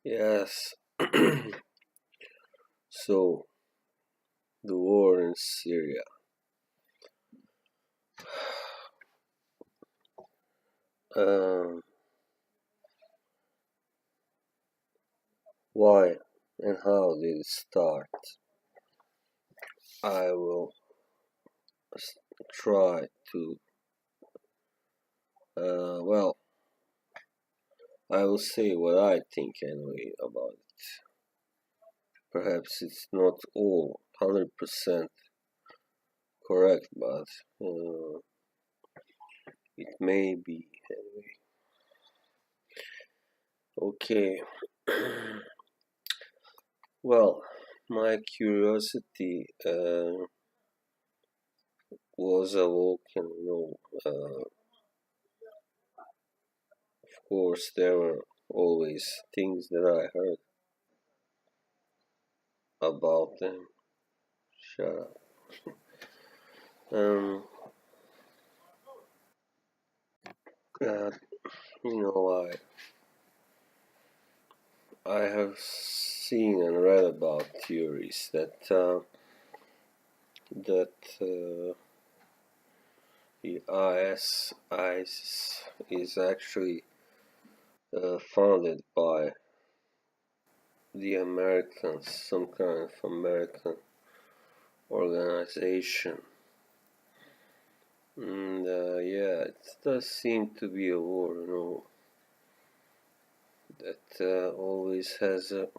Yes. So, the war in Syria. Um, why and how did it start? I will try to. Well, I will say what I think anyway about it. Perhaps it's not all 100% correct, but it may be anyway. Okay. Well, my curiosity was awoken. Of course, there were always things that I heard about them. Shut up. Um, uh, I have seen and read about theories that the ISIS is actually founded by the Americans, some kind of American organization. And yeah, it does seem to be a war, that always has a.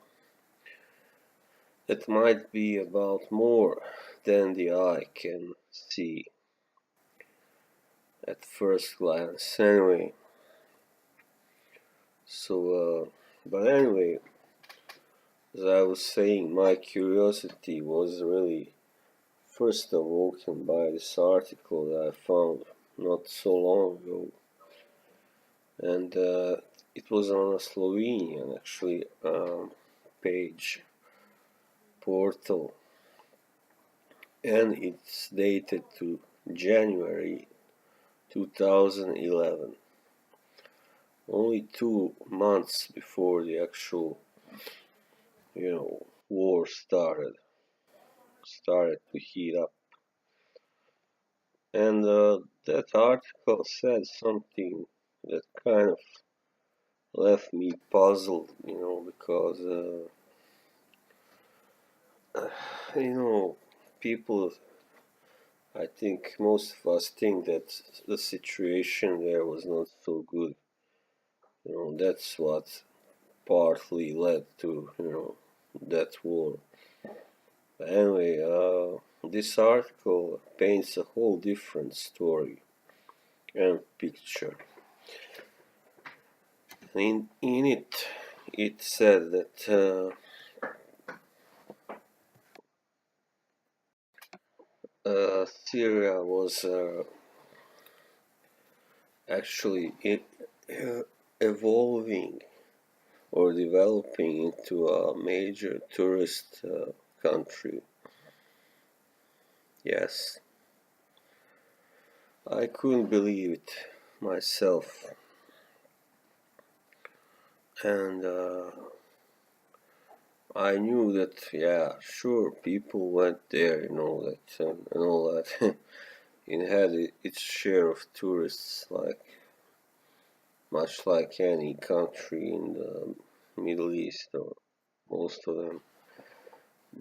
It might be about more than the eye can see at first glance. Anyway, but anyway, as I was saying, my curiosity was really first awoken by this article that I found not so long ago, and it was on a Slovenian actually page portal, and it's dated to January 2011, only 2 months before the actual, war started to heat up. And that article said something that kind of left me puzzled, because you know, people. I think most of us think that the situation there was not so good. That's what partly led to, that war. But anyway, this article paints a whole different story and picture. In it, it said that Syria was actually evolving or developing into a major tourist country. Yes, I couldn't believe it myself, and I knew that. Yeah, sure, people went there, and all that. It had its share of tourists, like much like any country in the Middle East, or most of them.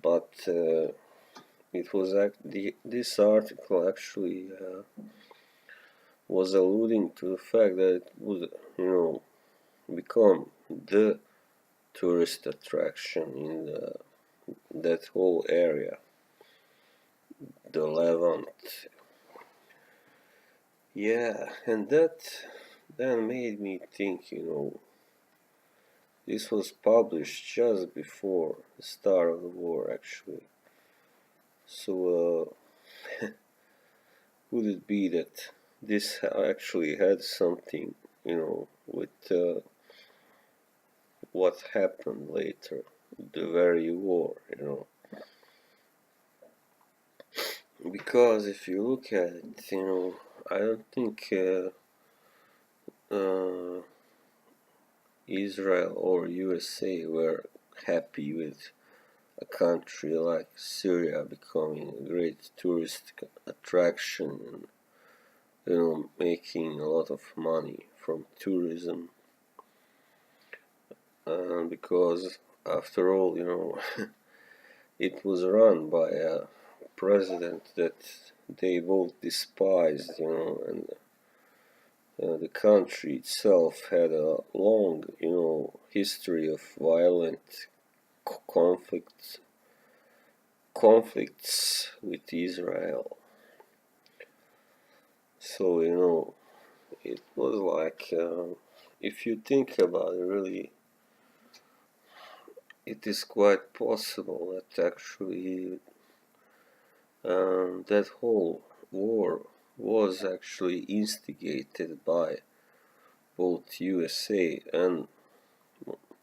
But it was this article actually was alluding to the fact that it would, become the tourist attraction in that whole area, the Levant. Yeah, and that then made me think, this was published just before the start of the war, actually. So, could it be that this actually had something, with what happened later, the very war, Because if you look at it, I don't think uh, Israel or USA were happy with a country like Syria becoming a great tourist attraction and making a lot of money from tourism, because after all, it was run by a president that they both despised, and the country itself had a long, history of violent conflicts with Israel. So, it was like, if you think about it, really, it is quite possible that actually that whole war was actually instigated by both USA and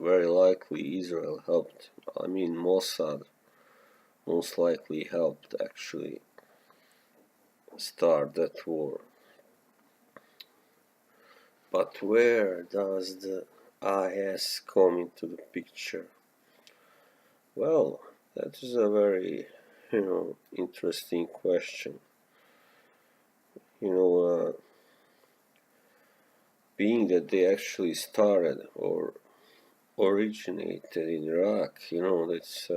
very likely Israel helped. I mean, Mossad most likely helped actually start that war. But where does the IS come into the picture? Well, that is a very, interesting question. You know, being that they actually started or originated in Iraq, that's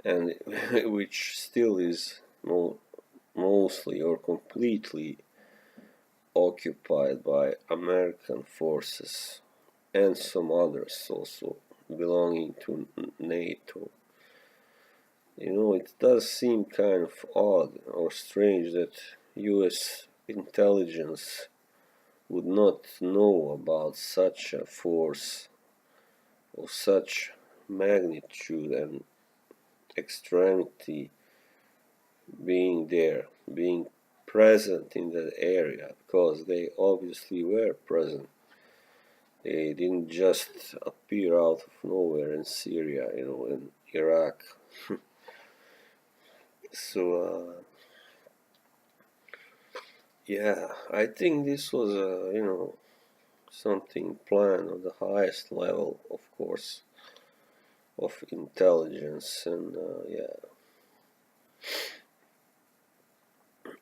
and which still is mostly or completely occupied by American forces and some others also belonging to NATO. It does seem kind of odd or strange that US intelligence would not know about such a force of such magnitude and extremity being there, being present in that area, because they obviously were present. They didn't just appear out of nowhere in Syria, in Iraq. So, yeah, I think this was, something planned on the highest level, of course, of intelligence and, yeah,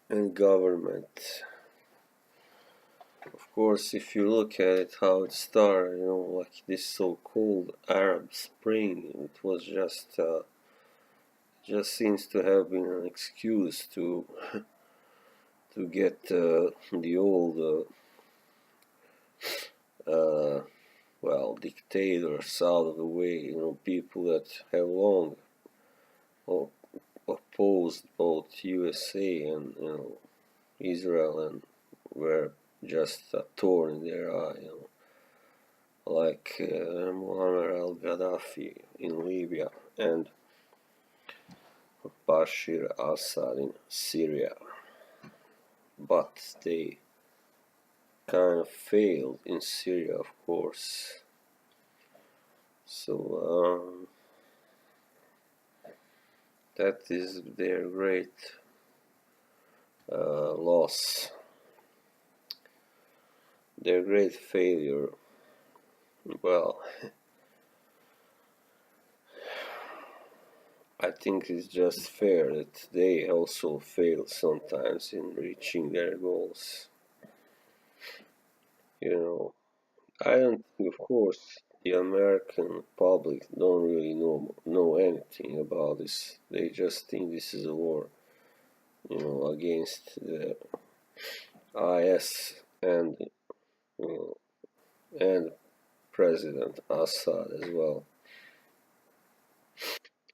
and government. Of course, if you look at it, how it started, like this so-called Arab Spring, it was just seems to have been an excuse to get the old well, dictators out of the way, people that have long opposed both USA and Israel and were just a thorn in their eye, like Muammar al-Gaddafi in Libya and Bashir Assad in Syria. But they kind of failed in Syria, of course. So that is their great loss, their great failure. Well, I think it's just fair that they also fail sometimes in reaching their goals. I don't think, of course, the American public don't really know anything about this. They just think this is a war, against the IS and you know, and President Assad as well.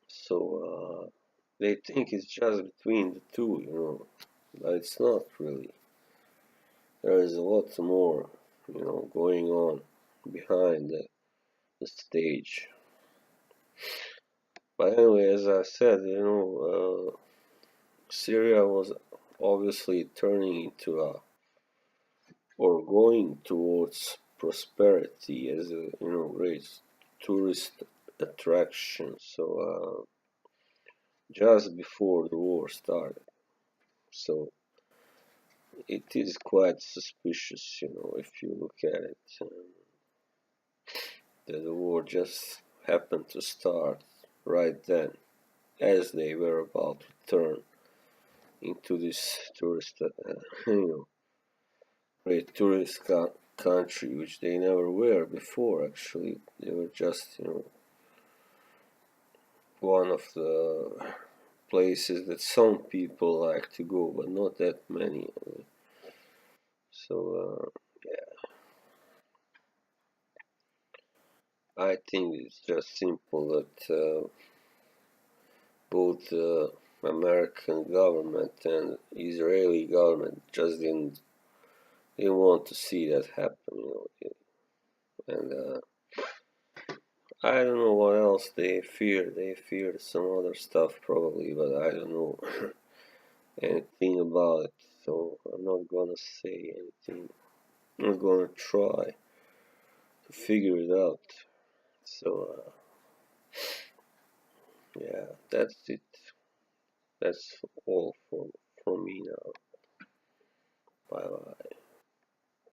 So they think it's just between the two, but it's not really. There is a lot more, going on behind the stage. But anyway, as I said, Syria was obviously turning into or going towards prosperity as a great tourist attraction. So just before the war started, so it is quite suspicious, if you look at it. that the war just happened to start right then, as they were about to turn into this tourist, you know, great country, which they never were before. Actually, they were just, one of the places that some people like to go, but not that many. So I think it's just simple that both the American government and Israeli government just didn't want to see that happen, And I don't know what else they fear. They fear some other stuff probably, but I don't know anything about it. So I'm not gonna say anything. I'm not gonna try to figure it out. So yeah, that's it. That's all from me now. Bye bye.